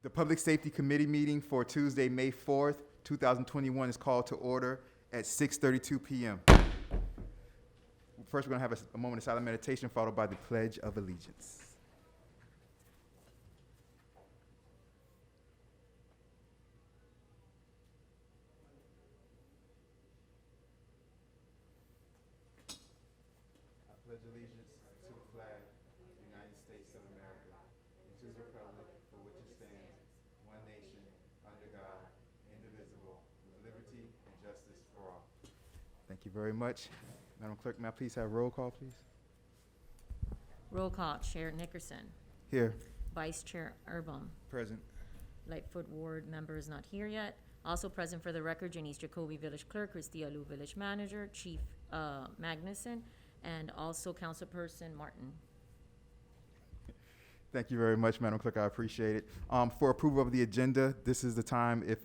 The Public Safety Committee meeting for Tuesday, May 4th, 2021 is called to order at 6:32 p.m. First, we're going to have a moment of silent meditation followed by the Pledge of Allegiance. I pledge allegiance to the flag of the United States of America and to the republic for which it stands, one nation, under God, indivisible, with liberty and justice for all. Thank you very much. Madam Clerk, may I please have roll call, please? Roll call, Chair Nickerson. Here. Vice Chair Erbum. Present. Lightfoot Ward member is not here yet. Also present for the record, Janice Jacoby, Village Clerk, Christia Liu, Village Manager, Chief Magnuson, and also Councilperson Martin. Thank you very much, Madam Clerk. I appreciate it. For approval of the agenda, this is the time if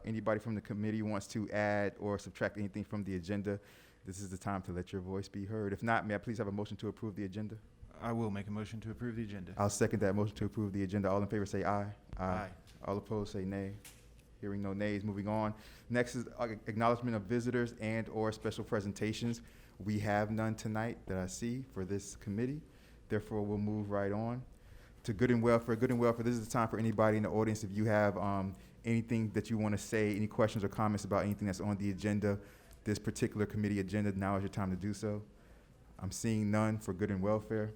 anybody from the committee wants to add or subtract anything from the agenda. This is the time to let your voice be heard. If not, may I please have a motion to approve the agenda? I will make a motion to approve the agenda. I'll second that motion to approve the agenda. All in favor say aye. Aye. All opposed say nay. Hearing no nays, moving on. Next is acknowledgement of visitors and or special presentations. We have none tonight that I see for this committee. Therefore, we'll move right on to good and welfare. Good and welfare, this is the time for anybody in the audience. If you have anything that you want to say, any questions or comments about anything that's on the agenda, this particular committee agenda, now is your time to do so. I'm seeing none for good and welfare.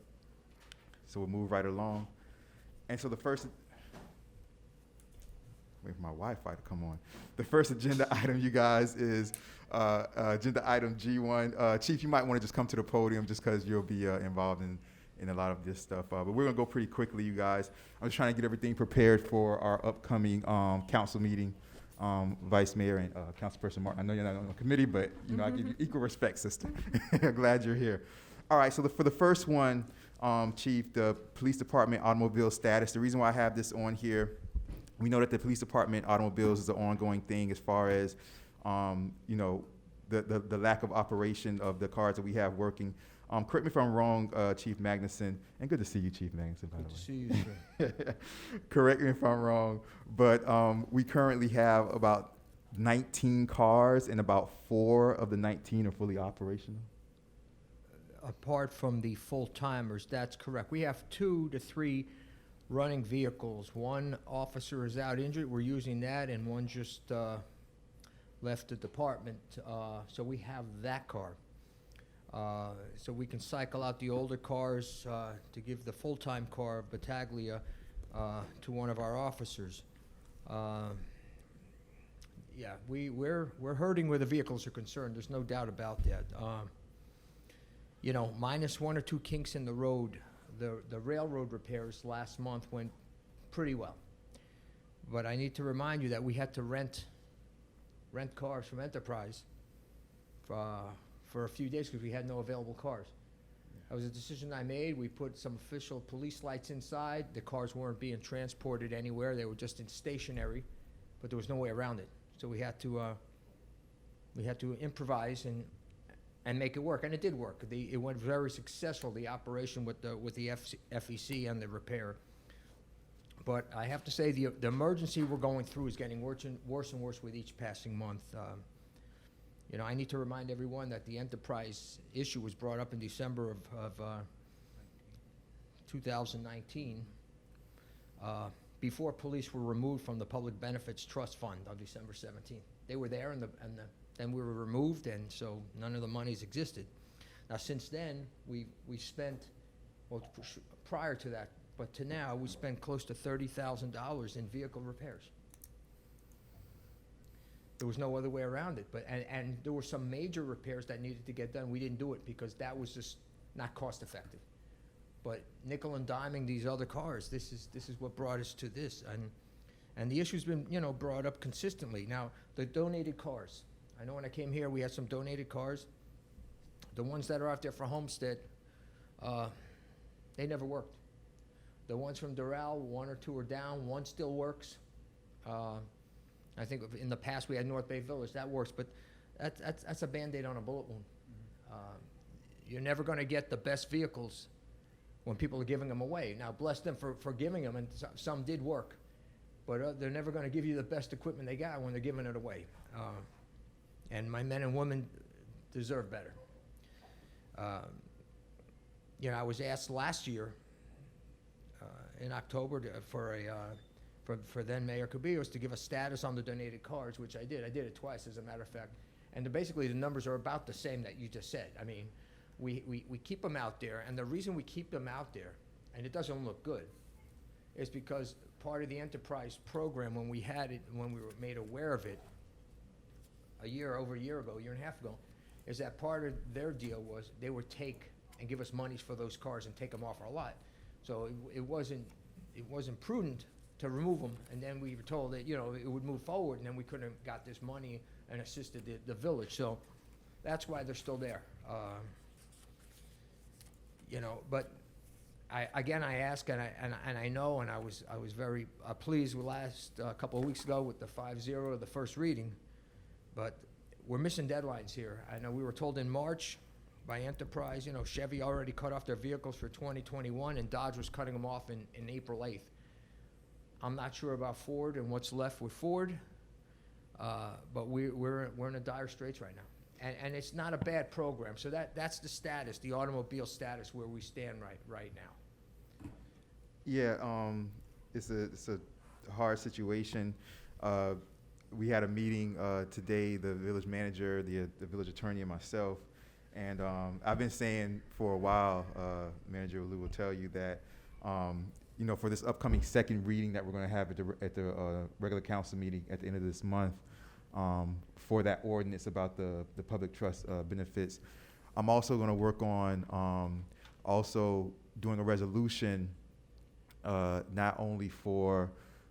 So we'll move right along. And so the first, wait for my Wi-Fi to come on. The first agenda item, you guys, is agenda item G1. Chief, you might want to just come to the podium just because you'll be involved in a lot of this stuff. But we're going to go pretty quickly, you guys. I'm just trying to get everything prepared for our upcoming council meeting. Vice Mayor and Councilperson Martin, I know you're not on the committee, but I give you equal respect, sister. Glad you're here. All right, so for the first one, Chief, the police department automobile status. The reason why I have this on here, we know that the police department automobiles is an ongoing thing as far as, the lack of operation of the cars that we have working. Correct me if I'm wrong, Chief Magnuson, and good to see you, Chief Magnuson, by the way. Good to see you, sir. Correct me if I'm wrong, but we currently have about 19 cars, and about 4 of the 19 are fully operational. Apart from the full-timers, that's correct. We have 2 to 3 running vehicles. One officer is out injured, we're using that, and one just left the department. So we have that car. So we can cycle out the older cars to give the full-time car, Battaglia, to one of our officers. Yeah, we're hurting where the vehicles are concerned. There's no doubt about that. Minus 1 or 2 kinks in the road. The railroad repairs last month went pretty well. But I need to remind you that we had to rent cars from Enterprise for a few days because we had no available cars. That was a decision I made. We put some official police lights inside. The cars weren't being transported anywhere. They were just in stationary, but there was no way around it. So we had to improvise and make it work, and it did work. It went very successful, the operation with the FEC and the repair. But I have to say the emergency we're going through is getting worse and worse with each passing month. I need to remind everyone that the Enterprise issue was brought up in December of 2019, before police were removed from the Public Benefits Trust Fund on December 17th. They were there, and then we were removed, and so none of the monies existed. Now, since then, we spent, prior to that, but to now, we spent close to $30,000 in vehicle repairs. There was no other way around it, and there were some major repairs that needed to get done. We didn't do it because that was just not cost effective. But nickel and diming these other cars, this is what brought us to this, and the issue's been brought up consistently. Now, the donated cars. I know when I came here, we had some donated cars. The ones that are out there for Homestead, they never worked. The ones from Doral, 1 or 2 are down. One still works. I think in the past we had North Bay Village. That works, but that's a Band-Aid on a bullet wound. You're never going to get the best vehicles when people are giving them away. Now, bless them for giving them, and some did work. but they're never going to give you the best equipment they got when they're giving it away. And my men and women deserve better. You know, I was asked last year in October for then Mayor Cabillos to give a status on the donated cars, which I did. I did it twice, as a matter of fact. And basically, the numbers are about the same that you just said. I mean, we keep them out there, and the reason we keep them out there, and it doesn't look good, is because part of the enterprise program, when we had it, when we were made aware of it, over a year ago, a year and a half ago, is that part of their deal was they would take and give us monies for those cars and take them off our lot. So it wasn't prudent to remove them, and then we were told that, you know, it would move forward, and then we couldn't have got this money and assisted the village. So that's why they're still there. You know, but I ask, and I know, and I was very pleased with last couple of weeks ago with the 5-0, the first reading, but we're missing deadlines here. I know we were told in March by Enterprise, you know, Chevy already cut off their vehicles for 2021, and Dodge was cutting them off in April 8th. I'm not sure about Ford and what's left with Ford, but we're in a dire straits right now. And it's not a bad program. So that's the status, the automobile status where we stand right now. Yeah, it's a hard situation. We had a meeting today, the village manager, the village attorney, and myself. And I've been saying for a while, Manager Lou will tell you that, you know, for this upcoming second reading that we're going to have at the regular council meeting at the end of this month, for that ordinance about the public trust benefits, I'm also going to work on also doing a resolution not only for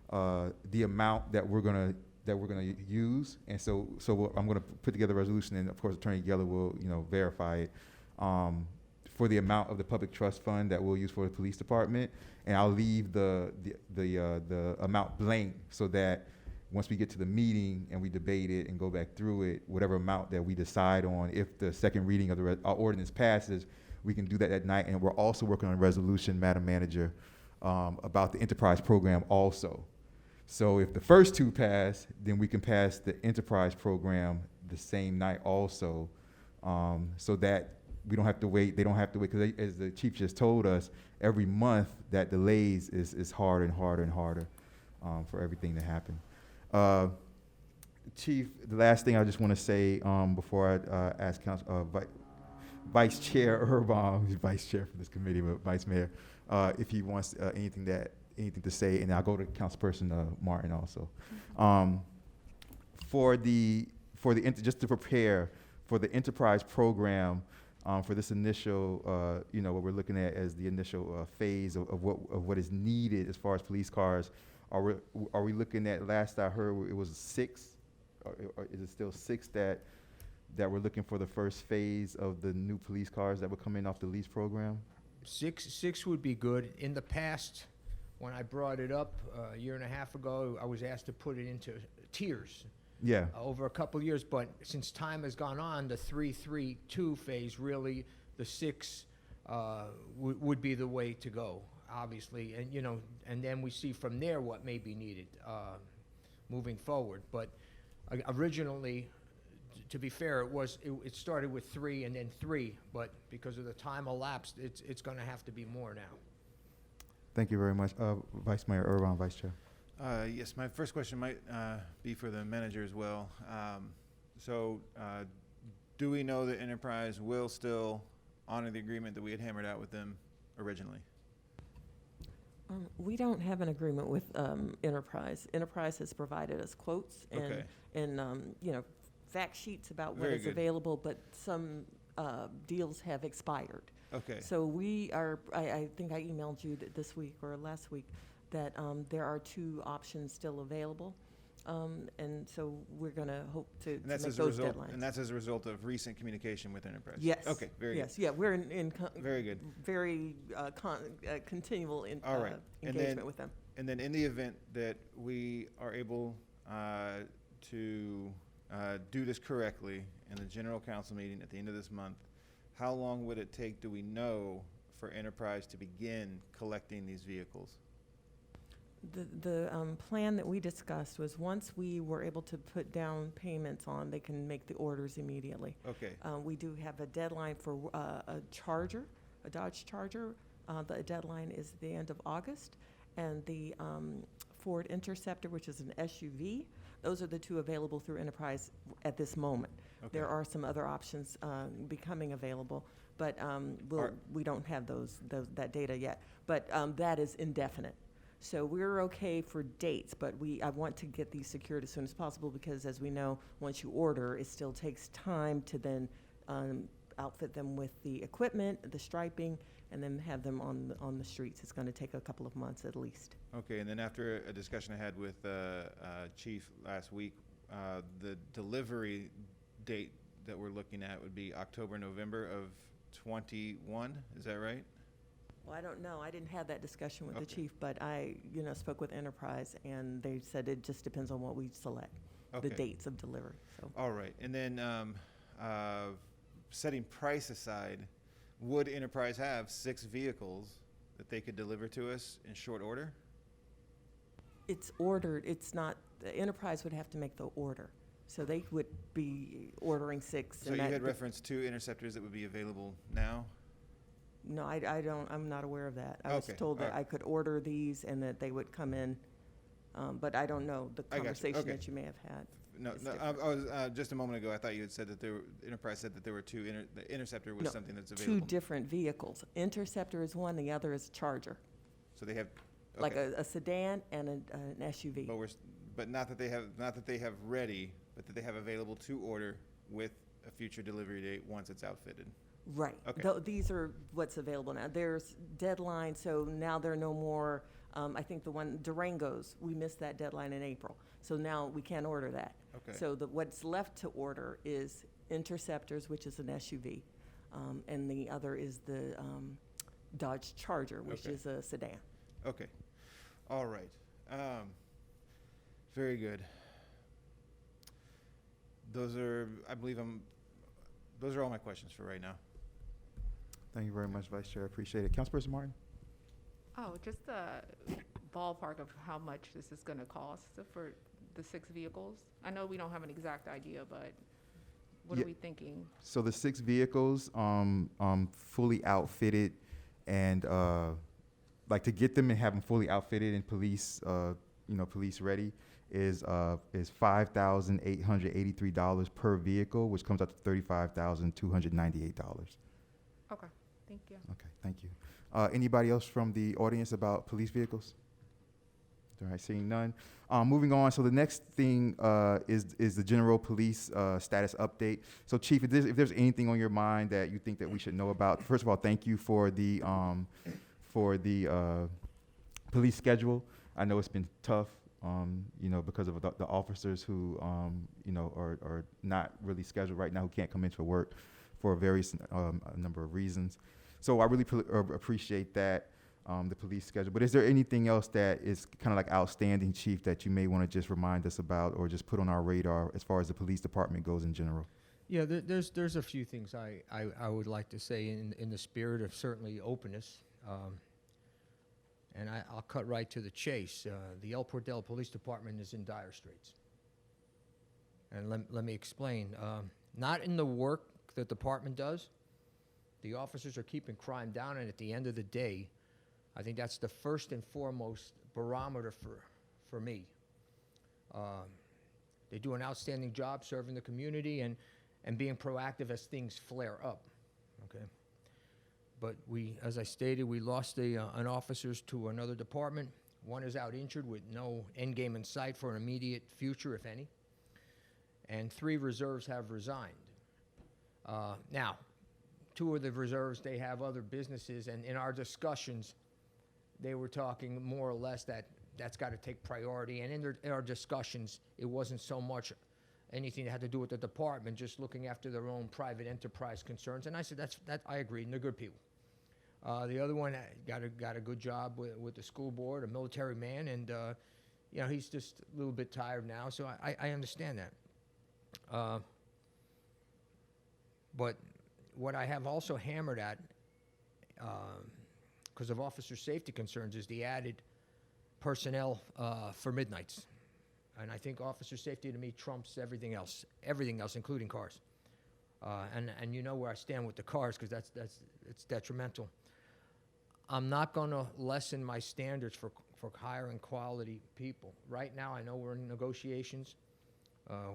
the amount that we're going to use, and so I'm going to put together a resolution, and of course Attorney Geller will, you know, verify it, for the amount of the public trust fund that we'll use for the police department, and I'll leave the amount blank so that once we get to the meeting and we debate it and go back through it, whatever amount that we decide on, if the second reading of the ordinance passes, we can do that night. And we're also working on a resolution, Madam Manager, about the enterprise program also. So if the first two pass, then we can pass the enterprise program the same night also, so that we don't have to wait. They don't have to wait, because as the chief just told us, every month that delays is harder and harder and harder for everything to happen. Chief, the last thing I just want to say before I ask Vice Chair Urban, who's Vice Chair for this committee, but Vice Mayor, if he wants anything to say, and I'll go to Councilperson Martin also. Just to prepare for the enterprise program, for this initial, you know, what we're looking at as the initial phase of what is needed as far as police cars. Are we looking at, last I heard, it was 6, or is it still 6 that we're looking for the first phase of the new police cars that would come in off the lease program? Six would be good. In the past, when I brought it up a year and a half ago, I was asked to put it into tiers. Yeah. Over a couple of years, but since time has gone on, the 3-3-2 phase, really, the 6 would be the way to go, obviously, and you know, and then we see from there what may be needed moving forward. But originally, to be fair, it started with 3 and then 3, but because of the time elapsed, it's going to have to be more now. Thank you very much, Vice Mayor Urban, Vice Chair. Yes, my first question might be for the manager as well. Do we know that Enterprise will still honor the agreement that we had hammered out with them originally? We don't have an agreement with Enterprise. Enterprise has provided us quotes and you know, fact sheets about what is available, but some deals have expired. Okay. So we are, I think I emailed you this week or last week that there are 2 options still available. And so we're going to hope to make those deadlines. And that's as a result of recent communication with Enterprise? Yes. Okay, very good. Yeah, we're in very good. Very continual engagement with them. And then in the event that we are able to do this correctly in the general council meeting at the end of this month, how long would it take, do we know, for Enterprise to begin collecting these vehicles? The plan that we discussed was once we were able to put down payments on, they can make the orders immediately. Okay, We do have a deadline for a Charger, a Dodge Charger. The deadline is the end of August. And the Ford Interceptor, which is an SUV, those are the two available through Enterprise at this moment. okay. There are some other options becoming available, but we don't have that data yet. But that is indefinite. So we're okay for dates, but I want to get these secured as soon as possible because, as we know, once you order, it still takes time to then outfit them with the equipment, the striping, and then have them on the streets. It's going to take a couple of months at least. Okay, and then after a discussion I had with Chief last week, the delivery date that we're looking at would be October, November of 21. Is that right? Well, I don't know. I didn't have that discussion with the Okay. chief, but I, spoke with Enterprise, and they said it just depends on what we select, Okay. the dates of delivery. So All right, and then setting price aside, would Enterprise have 6 vehicles that they could deliver to us in short order? it's ordered. It's not. The Enterprise would have to make the order, so they would be ordering 6. So you had referenced 2 Interceptors that would be available now? No, I don't. I'm not aware of that. I was Okay, told that alright. I could order these and that they would come in, but I don't know the I got you, conversation okay. that you may have had. No, It's no. I different. was just a moment ago. I thought you had said that Enterprise said that there were 2. The Interceptor was No, something that's 2 available. different vehicles. Interceptor is one. The other is Charger, So they have like okay. a sedan and an SUV. But not that they have ready, but that they have available to order with a future delivery date once it's outfitted. Right. Okay. These are what's available now. There's deadline, so now there are no more. I think the one Durangos, we missed that deadline in April, so now we can't order that. Okay. So what's left to order is Interceptors, which is an SUV, and the other is the Dodge Charger, which Okay. is a sedan. Okay. All right. Very good. Those are all my questions for right now. Thank you very much, Vice Chair. I appreciate it. Councilperson Martin? Oh, just a ballpark of how much this is going to cost for the 6 vehicles? I know we don't have an exact idea, but what Yeah. are we thinking? So the 6 vehicles, fully outfitted, and like to get them and have them fully outfitted and police ready is $5,883 per vehicle, which comes out to $35,298. Okay, thank you. Okay, thank you. Anybody else from the audience about police vehicles? All right, seeing none. Moving on, so the next thing is the general police status update. So Chief, if there's anything on your mind that you think that we should know about, first of all, thank you for the police schedule. I know it's been tough, because of the officers who, are not really scheduled right now, who can't come into work for various a number of reasons. So I really appreciate that, the police schedule. But is there anything else that is kind of like outstanding, Chief, that you may want to just remind us about or just put on our radar as far as the police department goes in general? Yeah, there's a few things I would like to say in the spirit of certainly openness. And I'll cut right to the chase. The El Portal Police Department is in dire straits. And let me explain. Not in the work the department does. The officers are keeping crime down, and at the end of the day, I think that's the first and foremost barometer for me. They do an outstanding job serving the community and being proactive as things flare up. Okay. But as I stated, we lost an officers to another department. One is out injured with no end game in sight for an immediate future, if any. And 3 reserves have resigned. Now, 2 of the reserves, they have other businesses, and in our discussions, they were talking more or less that's got to take priority. And in our discussions, it wasn't so much anything that had to do with the department, just looking after their own private enterprise concerns. And I said, I agree, and they're good people. The other one got a good job with the school board, a military man, and he's just a little bit tired now, so I understand that. But what I have also hammered at, because of officer safety concerns, is the added personnel for midnights. And I think officer safety to me trumps everything else, including cars. And you know where I stand with the cars, because it's detrimental. I'm not going to lessen my standards for hiring quality people. Right now, I know we're in negotiations.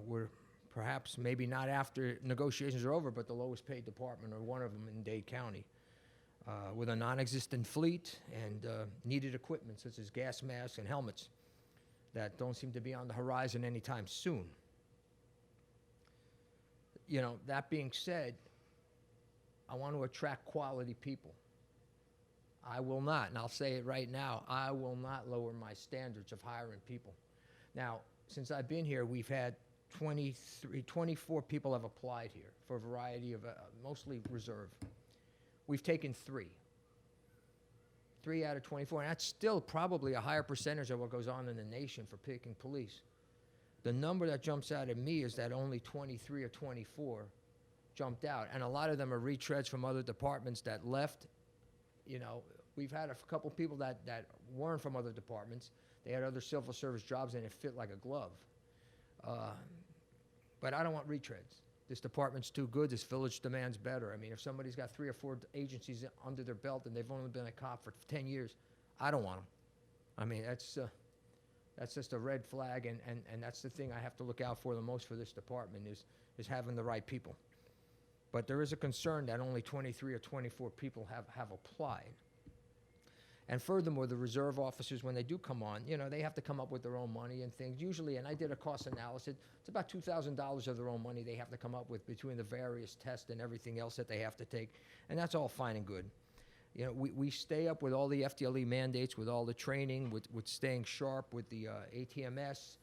We're perhaps maybe not after negotiations are over, but the lowest paid department, or one of them in Dade County, with a non-existent fleet and needed equipment such as gas masks and helmets that don't seem to be on the horizon anytime soon. You know, that being said, I want to attract quality people. I will not, and I'll say it right now, I will not lower my standards of hiring people. Now, since I've been here, we've had 24 people have applied here for a variety of, mostly reserve. We've taken 3 out of 24, and that's still probably a higher percentage of what goes on in the nation for picking police. The number that jumps out at me is that only 23 or 24 jumped out, and a lot of them are retreads from other departments that left. You know, we've had a couple people that weren't from other departments. They had other civil service jobs, and it fit like a glove. But I don't want retreads. This department's too good. This village demands better. I mean, if somebody's got 3 or 4 agencies under their belt and they've only been a cop for 10 years, I don't want them. I mean, that's just a red flag, and that's the thing I have to look out for the most for this department is having the right people. But there is a concern that only 23 or 24 people have applied. And furthermore, the reserve officers, when they do come on, you know, they have to come up with their own money and things. Usually, and I did a cost analysis, it's about $2,000 of their own money they have to come up with between the various tests and everything else that they have to take. And that's all fine and good. You know, we stay up with all the FDLE mandates, with all the training, with staying sharp, with the ATMS,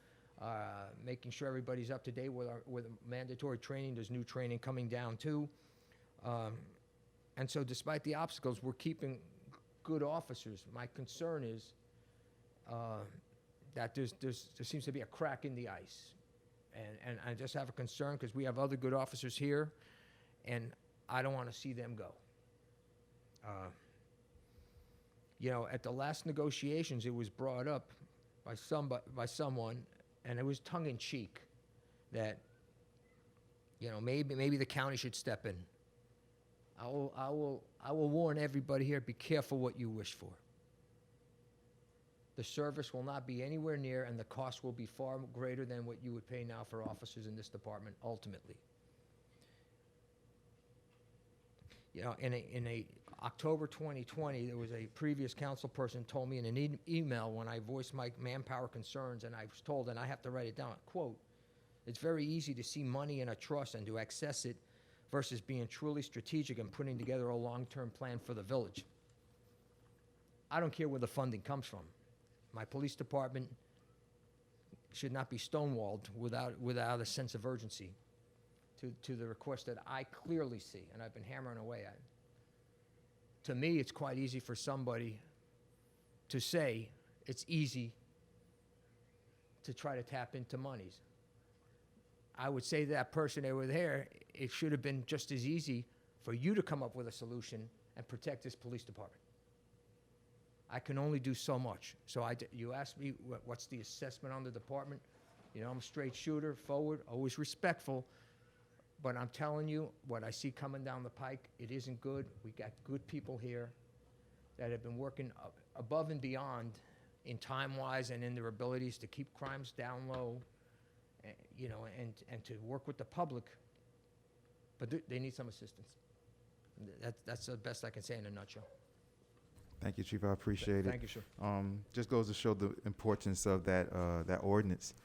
making sure everybody's up to date with mandatory training. There's new training coming down too. And so despite the obstacles, we're keeping good officers. My concern is that there seems to be a crack in the ice. And I just have a concern because we have other good officers here, and I don't want to see them go. You know, at the last negotiations, it was brought up by someone, and it was tongue-in-cheek, that, you know, maybe the county should step in. I will warn everybody here, be careful what you wish for. The service will not be anywhere near, and the cost will be far greater than what you would pay now for officers in this department, ultimately. You know, in a October 2020, there was a previous council person told me in an email when I voiced my manpower concerns, and I was told, and I have to write it down, quote, "It's very easy to see money in a trust and to access it versus being truly strategic and putting together a long-term plan for the village." I don't care where the funding comes from. My police department should not be stonewalled without a sense of urgency to the request that I clearly see, and I've been hammering away at. To me, it's quite easy for somebody to say it's easy to try to tap into monies. I would say to that person over there, it should have been just as easy for you to come up with a solution and protect this police department. I can only do so much. So you asked me what's the assessment on the department. You know, I'm a straight shooter, forward, always respectful. But I'm telling you, what I see coming down the pike, it isn't good. We got good people here that have been working above and beyond in time-wise and in their abilities to keep crimes down low, you know, and to work with the public. But they need some assistance. That's the best I can say in a nutshell. Thank you, Chief. I appreciate it. Thank you, sir. Just goes to show the importance of that ordinance.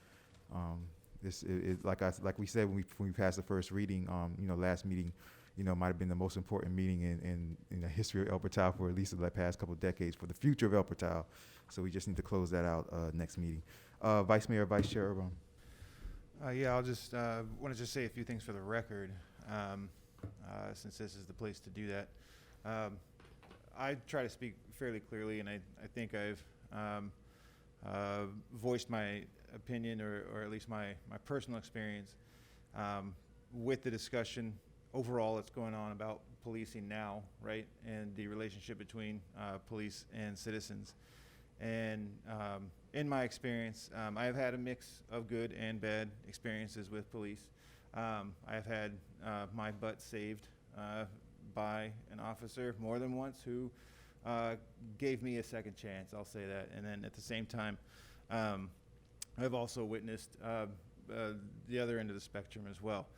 Like we said when we passed the first reading, you know, last meeting, you know, might have been the most important meeting in the history of El Portal for at least the past couple of decades for the future of El Portal. So we just need to close that out next meeting. Vice Mayor, Vice Chair Urban. Yeah, I'll just want to just say a few things for the record, since this is the place to do that. I try to speak fairly clearly, and I think I've voiced my opinion, or at least my personal experience with the discussion overall that's going on about policing now, right, and the relationship between police and citizens. And in my experience, I have had a mix of good and bad experiences with police. I have had my butt saved by an officer more than once who gave me a second chance, I'll say that. And then at the same time, I've also witnessed the other end of the spectrum as well.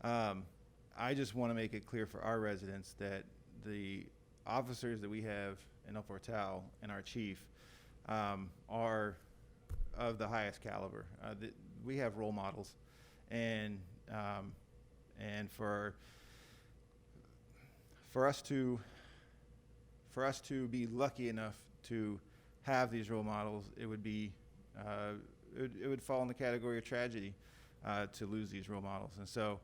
I just want to make it clear for our residents that the officers that we have in El Portal and our chief are of the highest caliber. We have role models, and for us to be lucky enough to have these role models, it would fall in the category of tragedy to lose these role models. And so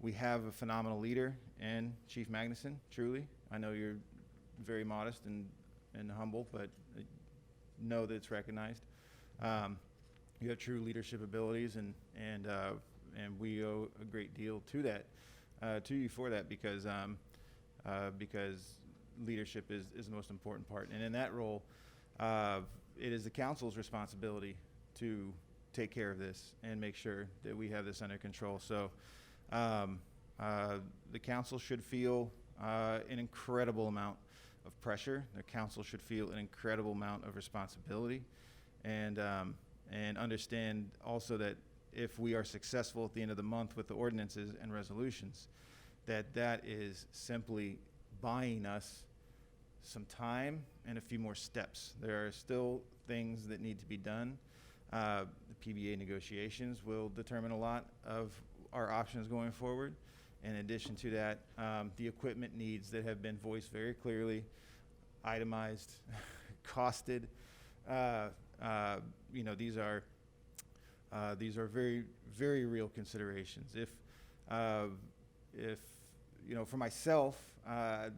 we have a phenomenal leader in Chief Magnuson, truly. I know you're very modest and humble, but know that it's recognized. You have true leadership abilities, and we owe a great deal to that, to you for that, because leadership is the most important part. And in that role, it is the council's responsibility to take care of this and make sure that we have this under control. So the council should feel an incredible amount of pressure. The council should feel an incredible amount of responsibility, and understand also that if we are successful at the end of the month with the ordinances and resolutions, that is simply buying us some time and a few more steps. There are still things that need to be done. The PBA negotiations will determine a lot of our options going forward. In addition to that, the equipment needs that have been voiced very clearly, itemized, costed. These are very, very real considerations. If for myself, I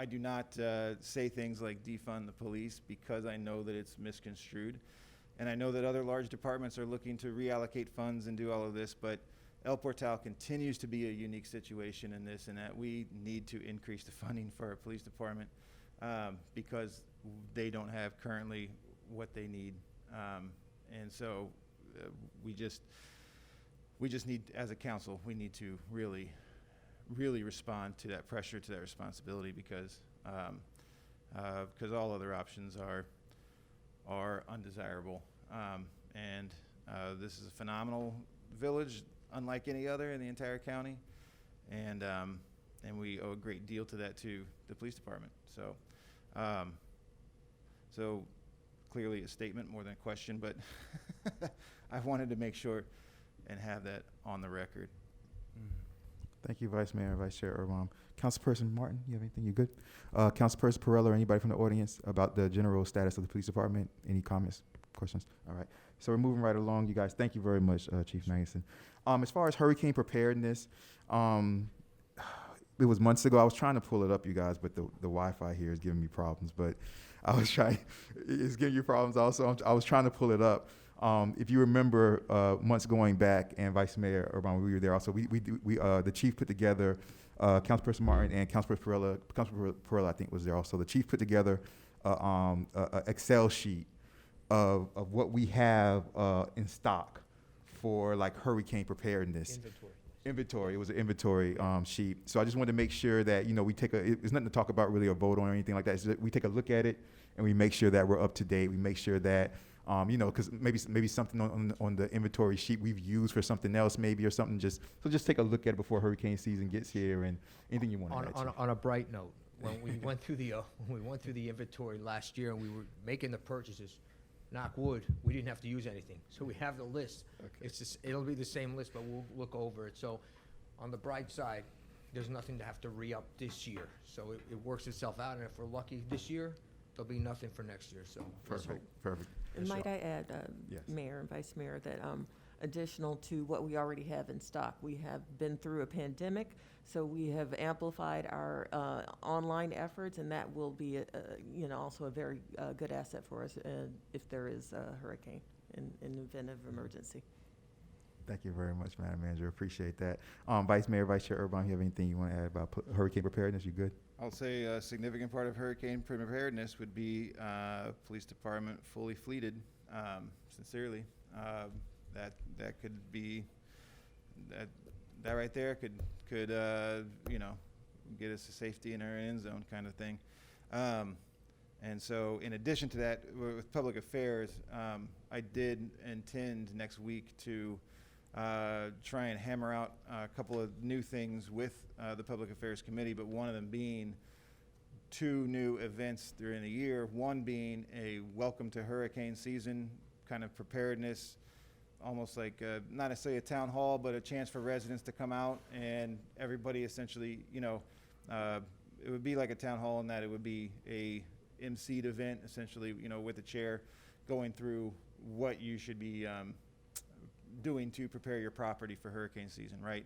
do not say things like defund the police, because I know that it's misconstrued. And I know that other large departments are looking to reallocate funds and do all of this, but El Portal continues to be a unique situation in this, and that we need to increase the funding for our police department because they don't have currently what they need. And so we just need, as a council, we need to really respond to that pressure, to that responsibility, because all other options are undesirable. And this is a phenomenal village, unlike any other in the entire county, and we owe a great deal to that to the police department. So clearly a statement more than a question, but I wanted to make sure and have that on the record. Thank you, Vice Mayor and Vice Chair Irwin. Councilperson Martin, you have anything? You good? Councilperson Perrella or anybody from the audience about the general status of the police department? Any comments, questions? All right. So we're moving right along, you guys. Thank you very much, Chief Magnuson. As far as hurricane preparedness, it was months ago. I was trying to pull it up, you guys, but the Wi-Fi here is giving me problems. But it's giving you problems also. I was trying to pull it up. If you remember, months going back, and Vice Mayor Urban, we were there also. The chief put together, Councilperson Martin and Councilperson Perrella, I think, was there also. The chief put together a Excel sheet of what we have in stock for like hurricane preparedness. Inventory. It was an inventory sheet. So I just wanted to make sure that we take it's nothing to talk about really or vote on or anything like that. It's just we take a look at it and we make sure that we're up to date. We make sure that because maybe something on the inventory sheet we've used for something else maybe or something. Just take a look at it before hurricane season gets here, and anything you want to add. On a bright note, when we went through the inventory last year and we were making the purchases, knock wood, we didn't have to use anything. So we have the list. Okay. It'll be the same list, but we'll look over it. So on the bright side, there's nothing to have to re-up this year. So it works itself out, and if we're lucky this year, there'll be nothing for next year. So Perfect. And might I add, Yes. Mayor and Vice Mayor, that additional to what we already have in stock, we have been through a pandemic, so we have amplified our online efforts, and that will be also a very good asset for us if there is a hurricane in the event of emergency. Thank you very much, Madam Manager. Appreciate that. Vice Mayor, Vice Chair Urban, you have anything you want to add about hurricane preparedness? You good? I'll say a significant part of hurricane preparedness would be police department fully fleeted. Sincerely, that could be that right there could get us to safety in our end zone kind of thing. And so, in addition to that, with public affairs, I did intend next week to try and hammer out a couple of new things with the Public Affairs Committee, but one of them being 2 new events during the year, one being a welcome to hurricane season kind of preparedness, almost like not necessarily a town hall, but a chance for residents to come out and everybody essentially, it would be like a town hall in that it would be a emceed event, essentially, with a chair going through what you should be doing to prepare your property for hurricane season, right?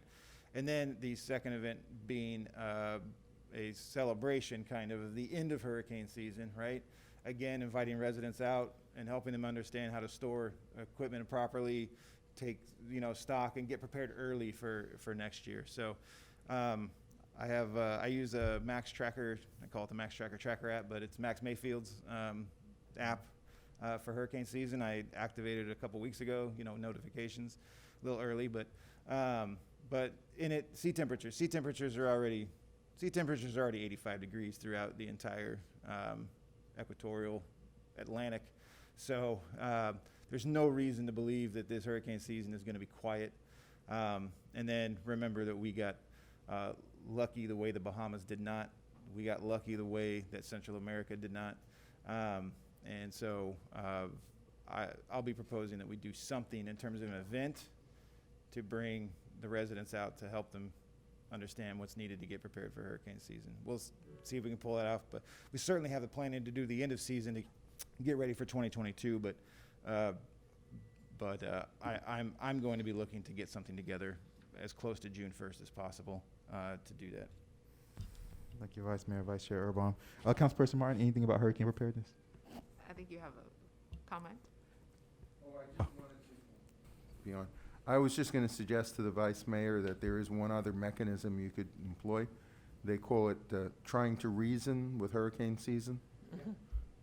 And then the second event being a celebration kind of the end of hurricane season, right? Again, inviting residents out and helping them understand how to store equipment properly, take stock, and get prepared early for next year. So I use a Max Tracker. I call it the Max Tracker app, but it's Max Mayfield's app for hurricane season. I activated it a couple weeks ago. Notifications a little early, but in it, sea temperatures are already 85 degrees throughout the entire equatorial Atlantic. So there's no reason to believe that this hurricane season is going to be quiet. And then remember that we got lucky the way the Bahamas did not. We got lucky the way that Central America did not. And so I'll be proposing that we do something in terms of an event to bring the residents out to help them understand what's needed to get prepared for hurricane season. We'll see if we can pull that off, but we certainly have the planning to do the end of season to get ready for 2022. But I'm going to be looking to get something together as close to June 1st as possible to do that. Thank you, Vice Mayor, Vice Chair Urban. Councilperson Martin, anything about hurricane preparedness? I think you have a comment. Beyond. I was just going to suggest to the Vice Mayor that there is one other mechanism you could employ. They call it trying to reason with hurricane season. Mhm.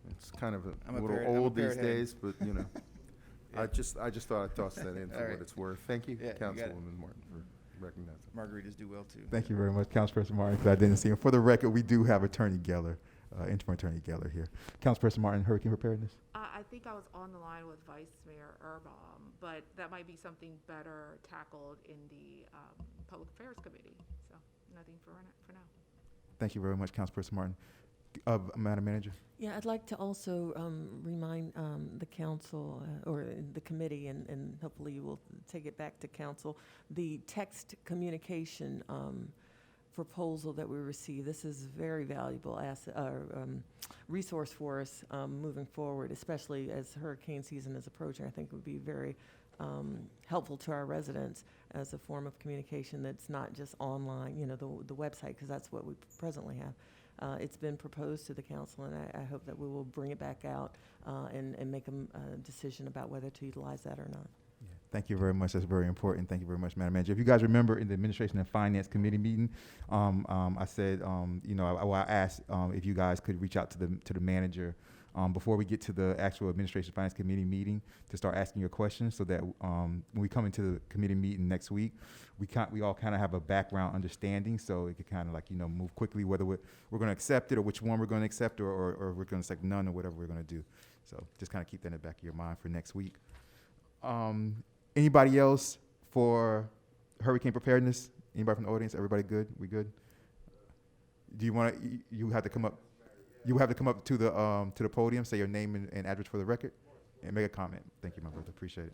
It's kind of I'm a a little parrot- I'm a old these parrot head. days, but Yeah. I just thought I'd toss that in All for right. what it's worth. Thank you, Yeah, you got it. Councilwoman Martin, for recognizing. Margaritas do well too. Thank you very much, Councilperson Martin, because I didn't see him. For the record, we do have Attorney Geller, Interim Attorney Geller here. Councilperson Martin, hurricane preparedness? I think I was on the line with Vice Mayor Erbaum, but that might be something better tackled in the Public Affairs Committee. So nothing for now. Thank you very much, Councilperson Martin. Madam Manager? Yeah, I'd like to also remind the council or the committee, and hopefully you will take it back to council, the text communication proposal that we received. This is a very valuable resource for us moving forward, especially as hurricane season is approaching. I think it would be very helpful to our residents as a form of communication that's not just online, the website, because that's what we presently have. It's been proposed to the council, and I hope that we will bring it back out and make a decision about whether to utilize that or not. Yeah, thank you very much. That's very important. Thank you very much, Madam Manager. If you guys remember in the Administration and Finance Committee meeting, I said, I asked if you guys could reach out to the manager before we get to the actual Administration and Finance Committee meeting to start asking your questions, so that when we come into the committee meeting next week, we all kind of have a background understanding, so it could kind of move quickly, whether we're going to accept it or which one we're going to accept, or we're going to accept none, or whatever we're going to do. So just kind of keep that in the back of your mind for next week. Anybody else for hurricane preparedness? Anybody from the audience? Everybody good? We good? Do you want to? You have to come up. You have to come up to the podium, say your name and address for the record, and make a comment. Thank you, my brother. Appreciate it.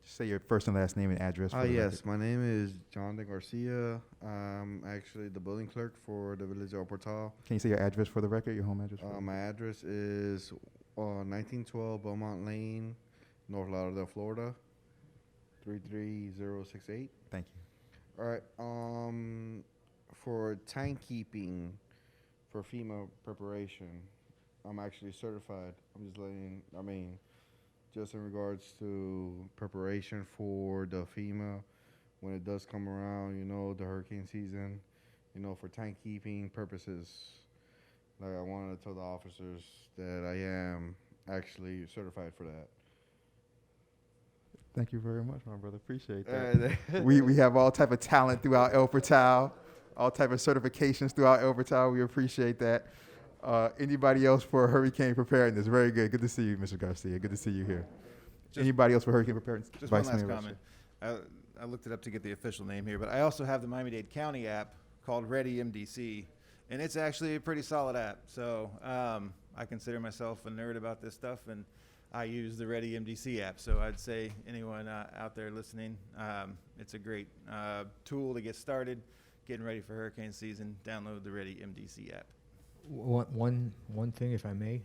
Just say your first and last name and address for the Yes, record. my name is John De Garcia. I'm actually the building clerk for the Village of Portal. Can you say your address for the record, your home address? My address is 1912 Beaumont Lane, North Lauderdale, Florida, 33068. Thank you. All right. For timekeeping, for FEMA preparation, I'm actually certified. Just in regards to preparation for the FEMA, when it does come around, the hurricane season, for tank keeping purposes. Like, I wanted to tell the officers that I am actually certified for that. Thank you very much, my brother. Appreciate that. we have all type of talent throughout El Portal, all type of certifications throughout El Portal. We appreciate that. Anybody else for hurricane preparedness? Very good. Good to see you, Mr. Garcia. Good to see you here. Anybody else for hurricane preparedness? Just one Vice last Mayor comment. I looked it up to get the official name here, but I also have the Miami-Dade County app called Ready MDC, and it's actually a pretty solid app. So I consider myself a nerd about this stuff, and I use the Ready MDC app. So I'd say anyone out there listening, it's a great tool to get started, getting ready for hurricane season. Download the Ready MDC app. One thing, if I may,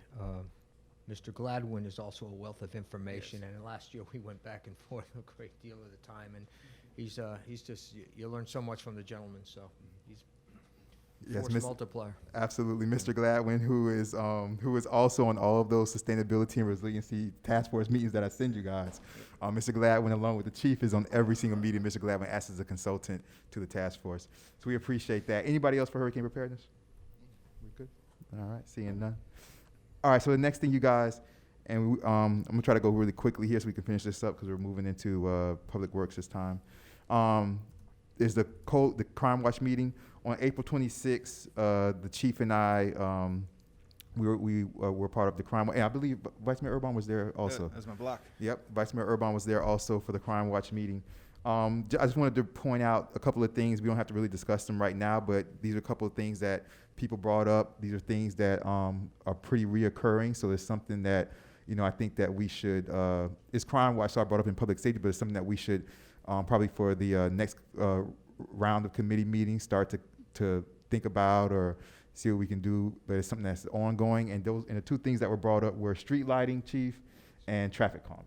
Mr. Gladwin is also a wealth of information, Yes. and last year we went back and forth a great deal of the time, and he's just, you learn so much from the gentleman, so he's Yes, force multiplier. Absolutely, Mr. Gladwin, who is also on all of those sustainability and resiliency task force meetings that I send you guys. Mr. Gladwin, along with the chief, is on every single meeting. Mr. Gladwin acts as a consultant to the task force, so we appreciate that. Anybody else for hurricane preparedness? We good? All right, seeing none. All right, so the next thing, you guys, and I'm gonna try to go really quickly here so we can finish this up because we're moving into public works this time. Is the crime watch meeting on April 26th? The chief and I, we were part of the crime. And I believe Vice Mayor Urban was there also. That's my block. Yep, Vice Mayor Urban was there also for the crime watch meeting. I just wanted to point out a couple of things. We don't have to really discuss them right now, but these are a couple of things that people brought up. These are things that are pretty reoccurring. So it's something that, I think that we should, it's crime watch, so I brought up in public safety, but it's something that we should probably for the next round of committee meetings start to think about or see what we can do. But it's something that's ongoing. And the two things that were brought up were street lighting, chief, and traffic calming.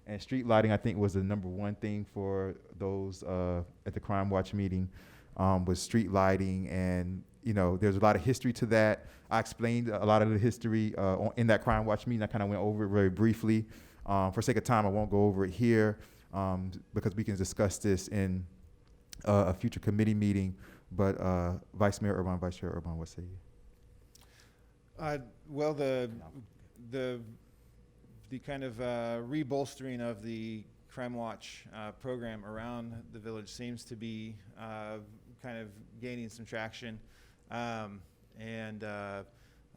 And street lighting, I think, was the number one thing for those at the crime watch meeting, was street lighting. And, there's a lot of history to that. I explained a lot of the history in that crime watch meeting. I kind of went over it very briefly. For sake of time, I won't go over it here because we can discuss this in a future committee meeting. But Vice Chair Urban, what say you? Well, the kind of rebolstering of the Crime Watch program around the village seems to be kind of gaining some traction. And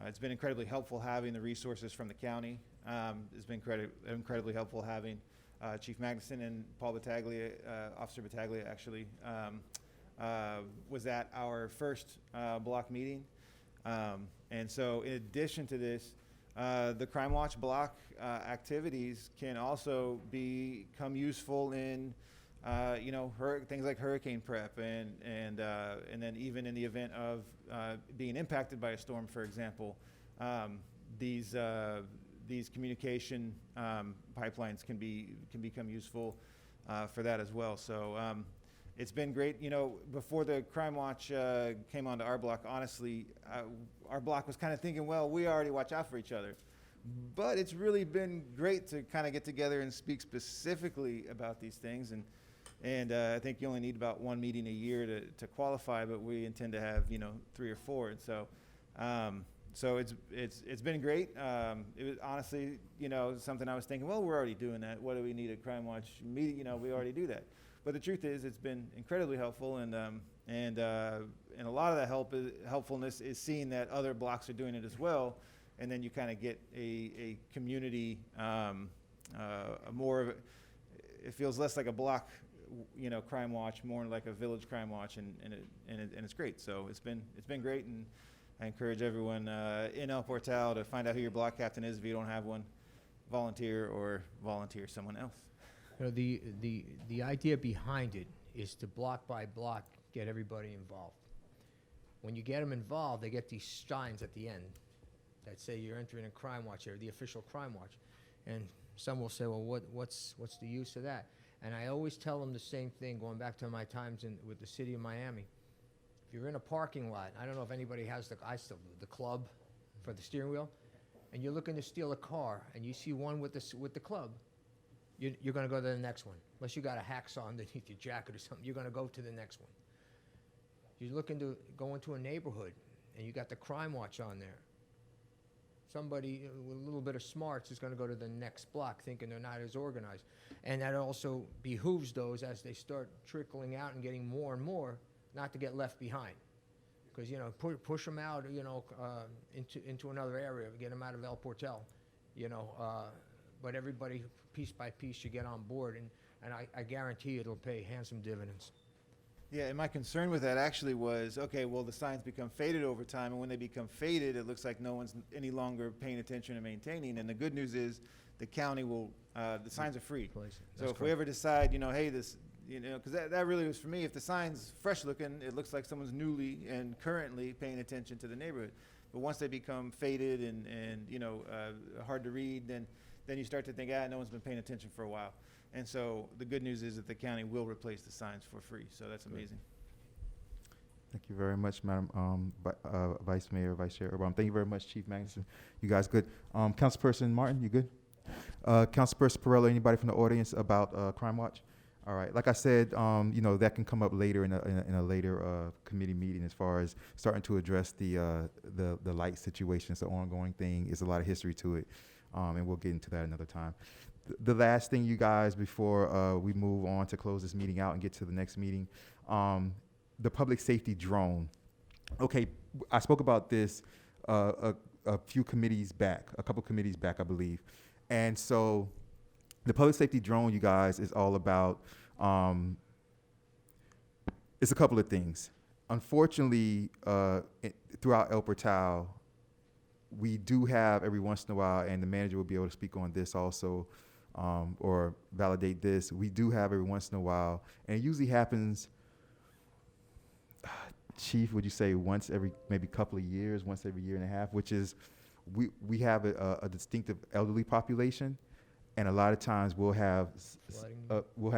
it's been incredibly helpful having the resources from the county. It's been incredibly helpful having Chief Magnuson and Paul Battaglia, Officer Battaglia actually, was at our first block meeting. And so in addition to this, the Crime Watch block activities can also become useful in, things like hurricane prep and then even in the event of being impacted by a storm, for example, these communication pipelines can become useful for that as well. So it's been great. Before the Crime Watch came onto our block, honestly, our block was kind of thinking, well, we already watch out for each other. But it's really been great to kind of get together and speak specifically about these things. And I think you only need about one meeting a year to qualify, but we intend to have 3 or 4. And so so it's been great. It was honestly something I was thinking, well, we're already doing that. What do we need a Crime Watch meeting? We already do that. But the truth is, it's been incredibly helpful, and a lot of that helpfulness is seeing that other blocks are doing it as well, and then you kind of get a community, more of it feels less like a block, crime watch, more like a village crime watch, and it's great. So it's been great, and I encourage everyone in El Portal to find out who your block captain is if you don't have one, volunteer someone else. The idea behind it is to block by block get everybody involved. When you get them involved, they get these signs at the end that say you're entering a crime watch or the official crime watch. And some will say, well, what's the use of that? And I always tell them the same thing, going back to my times with the city of Miami. If you're in a parking lot, I don't know if anybody has I still do, the club for the steering wheel, and you're looking to steal a car, and you see one with the club, you're going to go to the next one. Unless you got a hacksaw underneath your jacket or something, you're going to go to the next one. You're looking to go into a neighborhood, and you got the crime watch on there. Somebody with a little bit of smarts is going to go to the next block thinking they're not as organized. And that also behooves those as they start trickling out and getting more and more not to get left behind. Because, push them out, into another area, get them out of El Portel, but everybody piece by piece should get on board, and I guarantee it'll pay handsome dividends. Yeah, and my concern with that actually was, okay, well, the signs become faded over time, and when they become faded, it looks like no one's any longer paying attention and maintaining. And the good news is the county will, the signs are free. So if we ever decide, hey, this, because that really was for me, if the sign's fresh looking, it looks like someone's newly and currently paying attention to the neighborhood. But once they become faded and hard to read, then you start to think, no one's been paying attention for a while. And so the good news is that the county will replace the signs for free. So that's amazing. Thank you very much, Madam Vice Mayor, Vice Chair Urban. Thank you very much, Chief Magnuson. You guys good? Councilperson Martin, you good? Councilperson Perrello, anybody from the audience about Crime Watch? All right. Like I said, that can come up later in a later committee meeting as far as starting to address the light situation. It's an ongoing thing. There's a lot of history to it, and we'll get into that another time. The last thing, you guys, before we move on to close this meeting out and get to the next meeting, the public safety drone. Okay, I spoke about this a couple committees back, I believe. And so the public safety drone, you guys, is all about, it's a couple of things. Unfortunately, throughout El Portal, we do have every once in a while, and the manager will be able to speak on this also, or validate this. We do have every once in a while, and it usually happens, Chief, would you say once every maybe couple of years, once every year and a half, which is we have a distinctive elderly population, and a lot of times we'll have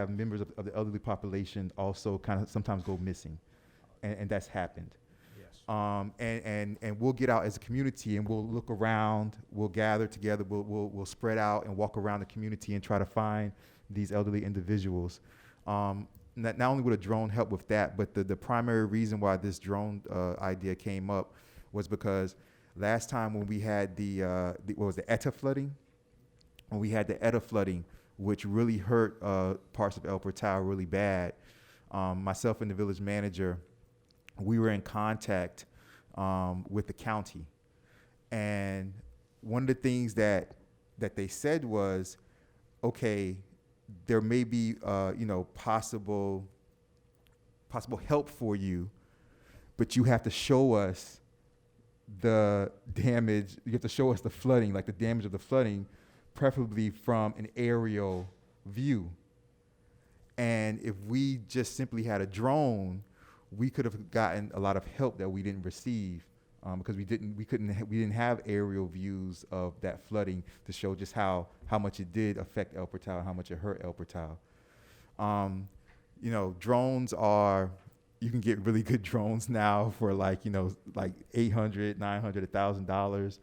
members of the elderly population also kind of sometimes go missing, and that's happened. And we'll get out as a community and we'll look around, we'll gather together, we'll spread out and walk around the community and try to find these elderly individuals. Not only would a drone help with that, but the primary reason why this drone idea came up was because last time when we had the ETA flooding, which really hurt parts of El Portal really bad, myself and the village manager, we were in contact with the county. And one of the things that they said was, okay, there may be possible help for you, but you have to show us the damage, you have to show us the flooding, like the damage of the flooding, preferably from an aerial view. And if we just simply had a drone, we could have gotten a lot of help that we didn't receive because we didn't have aerial views of that flooding to show just how much it did affect El Portal, how much it hurt El Portal. Drones you can get really good drones now for like $800, $900, $1,000,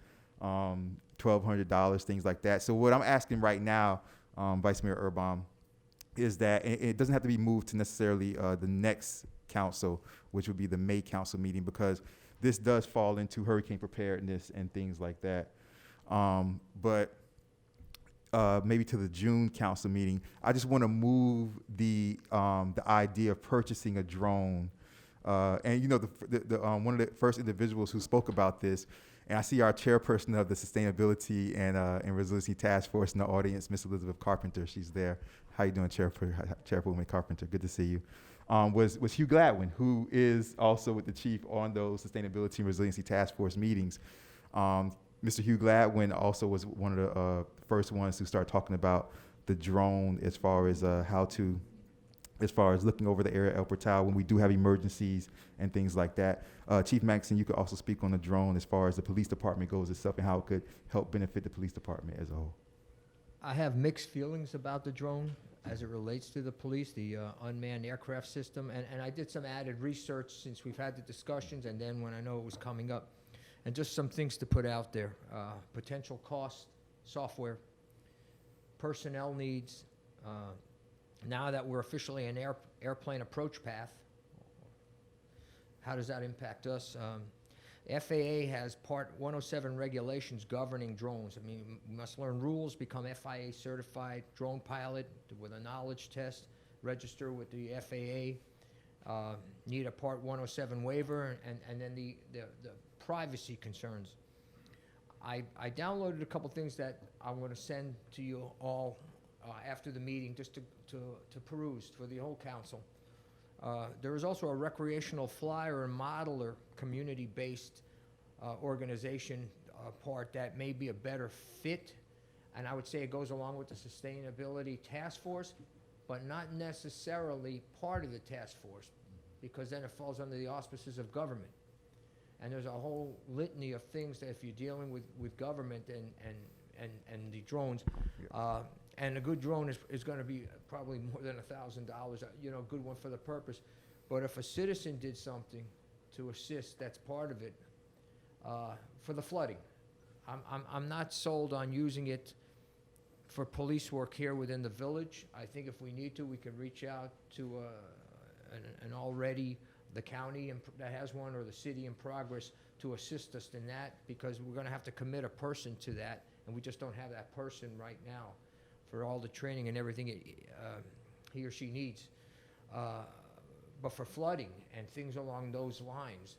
$1,200, things like that. So what I'm asking right now, Vice Mayor Urban, is that it doesn't have to be moved to necessarily the next council, which would be the May council meeting, because this does fall into hurricane preparedness and things like that. But maybe to the June council meeting, I just want to move the idea of purchasing a drone. And one of the first individuals who spoke about this, and I see our chairperson of the Sustainability and Resiliency Task Force in the audience, Ms. Elizabeth Carpenter. She's there. How you doing, Chairwoman Carpenter? Good to see you. Was Hugh Gladwin, who is also with the chief on those Sustainability and Resiliency Task Force meetings. Mr. Hugh Gladwin also was one of the first ones who started talking about the drone as far as looking over the area of El Portal when we do have emergencies and things like that. Chief Maxson, you could also speak on the drone as far as the police department goes itself and how it could help benefit the police department as a whole. I have mixed feelings about the drone. as it relates to the police, the unmanned aircraft system. And I did some added research since we've had the discussions and then when I know it was coming up. And just some things to put out there. Potential cost, software, personnel needs. Now that we're officially an airplane approach path, how does that impact us? FAA has Part 107 regulations governing drones. I mean, you must learn rules, become FIA certified drone pilot with a knowledge test, register with the FAA, need a Part 107 waiver, and then the privacy concerns. I downloaded a couple things that I'm going to send to you all after the meeting just to peruse for the whole council. There is also a recreational flyer and modeler community-based organization part that may be a better fit, and I would say it goes along with the sustainability task force, but not necessarily part of the task force, because then it falls under the auspices of government. And there's a whole litany of things that if you're dealing with government and the drones, and a good drone is going to be probably more than $1,000, you know, a good one for the purpose. But if a citizen did something to assist, that's part of it. For the flooding, I'm not sold on using it for police work here within the village. I think if we need to, we can reach out to an already, the county that has one or the city in progress to assist us in that, because we're going to have to commit a person to that, and we just don't have that person right now for all the training and everything he or she needs. But for flooding and things along those lines,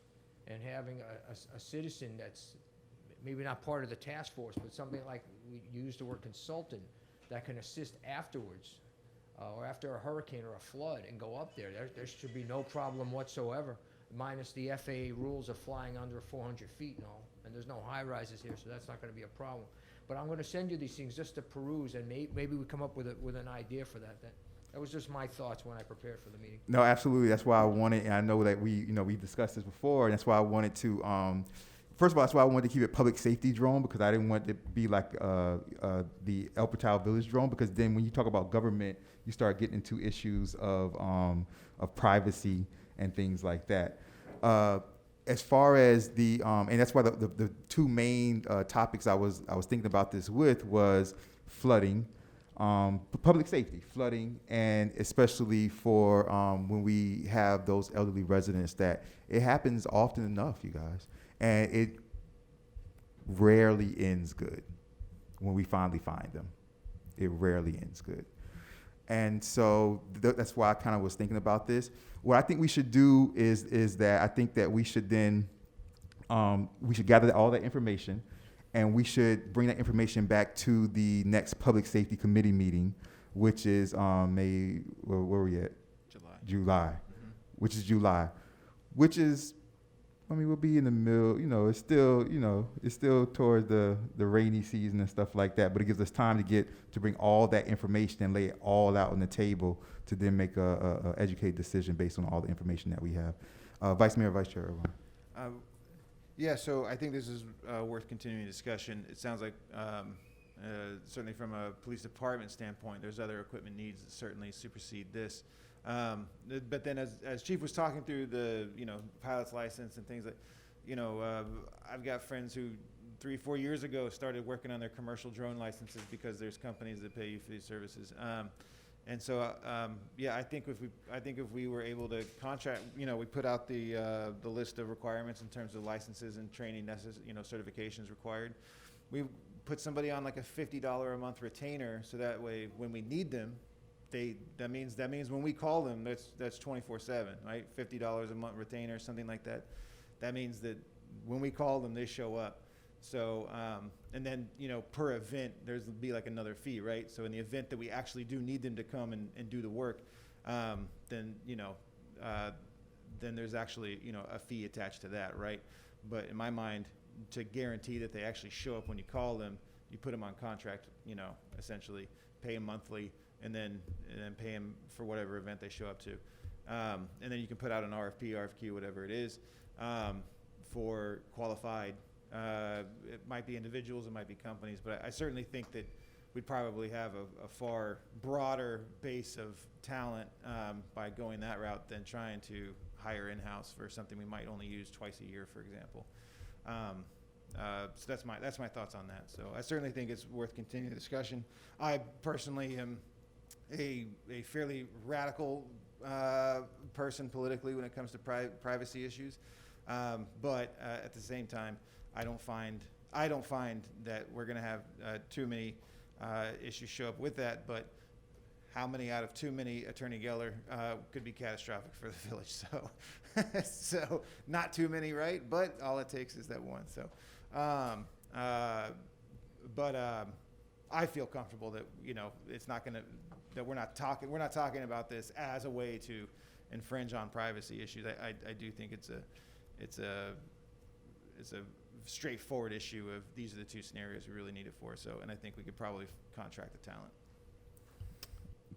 and having a citizen that's maybe not part of the task force, but something like, we use the word consultant, that can assist afterwards, or after a hurricane or a flood, and go up there. There should be no problem whatsoever, minus the FAA rules of flying under 400 feet and all, and there's no high-rises here, so that's not going to be a problem. But I'm going to send you these things just to peruse, and maybe we come up with an idea for that. That was just my thoughts when I prepared for the meeting. No, absolutely. That's why I wanted, and I know that we've discussed this before, and that's why I wanted to, first of all, that's why I wanted to keep it public safety drone, because I didn't want it to be like the El Portal Village drone, because then when you talk about government, you start getting into issues of privacy and things like that. As far as and that's why the two main topics I was thinking about this with was flooding, public safety, flooding, and especially for when we have those elderly residents, that it happens often enough, you guys, and it rarely ends good when we finally find them. It rarely ends good. And so that's why I kind of was thinking about this. What I think we should do is that I think that we should then, we should gather all that information, and we should bring that information back to the next Public Safety Committee meeting, which is May, where are we at? July. Mm-hmm. Which is July. Which is, I mean, we'll be in the middle, it's still towards the rainy season and stuff like that, but it gives us time to bring all that information and lay it all out on the table to then make a educated decision based on all the information that we have. Vice Mayor, Vice Chair Irvine. Yeah, so I think this is worth continuing discussion. It sounds like certainly from a police department standpoint, there's other equipment needs that certainly supersede this. But then as Chief was talking through the, pilot's license and things like, I've got friends who 3-4 years ago started working on their commercial drone licenses because there's companies that pay you for these services. And so, I think if we were able to contract, we put out the list of requirements in terms of licenses and training certifications required. We put somebody on like a $50 a month retainer, so that way when we need them, that means when we call them, that's 24/7, right? $50 a month retainer, something like that. That means that when we call them, they show up. So, and then, per event, there's be like another fee, right? So in the event that we actually do need them to come and do the work, then there's actually, a fee attached to that, right? But in my mind, to guarantee that they actually show up when you call them, you put them on contract, essentially pay them monthly, and then pay them for whatever event they show up to. And then you can put out an RFP, RFQ, whatever it is, for qualified. It might be individuals, it might be companies, but I certainly think that we'd probably have a far broader base of talent by going that route than trying to hire in-house for something we might only use twice a year, for example. So that's my thoughts on that. So I certainly think it's worth continuing the discussion. I personally am a fairly radical person politically when it comes to privacy issues, but at the same time, I don't find that we're going to have too many issues show up with that. But how many out of too many, Attorney Geller, could be catastrophic for the village? So, so not too many, right? But all it takes is that one. So, I feel comfortable that it's not going to. That we're not talking about this as a way to infringe on privacy issues. I do think it's a straightforward issue of these are the two scenarios we really need it for. So, and I think we could probably contract the talent.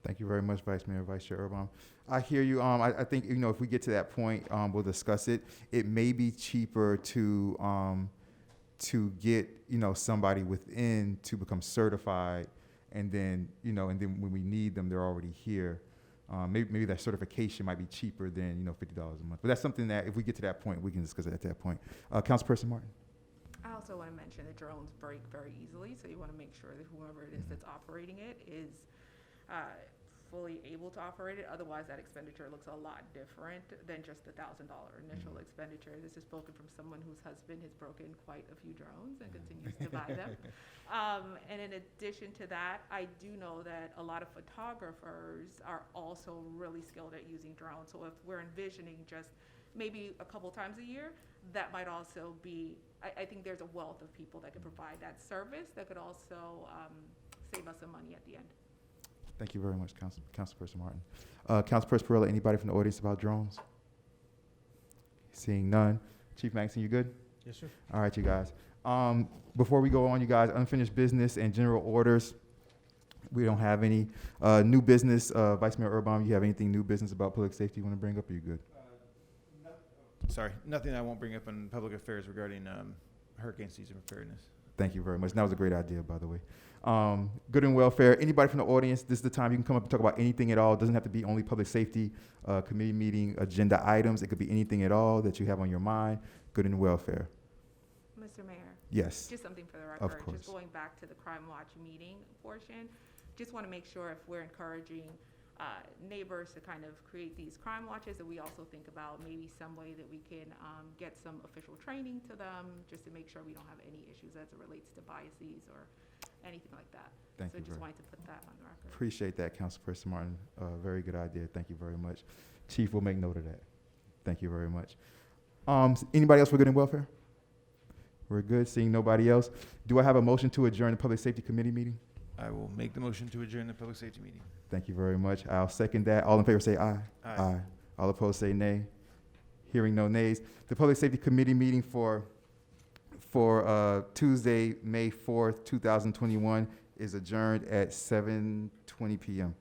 Thank you very much, Vice Mayor, Vice Chair Urban. I hear you. I think if we get to that point, we'll discuss it. It may be cheaper to get somebody within to become certified. And then, when we need them, they're already here. Maybe that certification might be cheaper than, $50 a month. But that's something that if we get to that point, we can discuss it at that point. Councilperson Martin. I also want to mention that drones break very easily, so you want to make sure that whoever it is that's operating it is fully able to operate it. Otherwise, that expenditure looks a lot different than just the $1,000 initial expenditure. This is spoken from someone whose husband has broken quite a few drones and continues to buy them. And in addition to that, I do know that a lot of photographers are also really skilled at using drones. So if we're envisioning just maybe a couple times a year, that might also be, I think there's a wealth of people that could provide that service that could also save us some money at the end. Thank you very much, Councilperson Martin. Councilperson Perella, anybody from the audience about drones? Seeing none. Chief Maxson, you good? Yes, sir. All right, you guys. Before we go on, you guys, unfinished business and general orders. We don't have any new business. Vice Mayor Urban, you have anything new business about public safety you want to bring up, or you good? Sorry, nothing I won't bring up in public affairs regarding hurricane season preparedness. Thank you very much. That was a great idea, by the way. Good and welfare. Anybody from the audience, this is the time you can come up and talk about anything at all. It doesn't have to be only public safety, committee meeting, agenda items. It could be anything at all that you have on your mind. Good and welfare. Mr. Mayor? Yes. Just something for the record. Of course. Just going back to the Crime Watch meeting portion, just want to make sure if we're encouraging neighbors to kind of create these crime watches, that we also think about maybe some way that we can get some official training to them, just to make sure we don't have any issues as it relates to biases or anything like that. Thank you. So just wanted to put that on the record. Appreciate that, Councilperson Martin. Very good idea. Thank you very much. Chief will make note of that. Thank you very much. Anybody else for good and welfare? We're good. Seeing nobody else. Do I have a motion to adjourn the Public Safety Committee meeting? I will make the motion to adjourn the public safety meeting. Thank you very much. I'll second that. All in favor say aye. Aye. All opposed say nay. Hearing no nays. The Public Safety Committee meeting for Tuesday, May 4th, 2021 is adjourned at 7:20 p.m.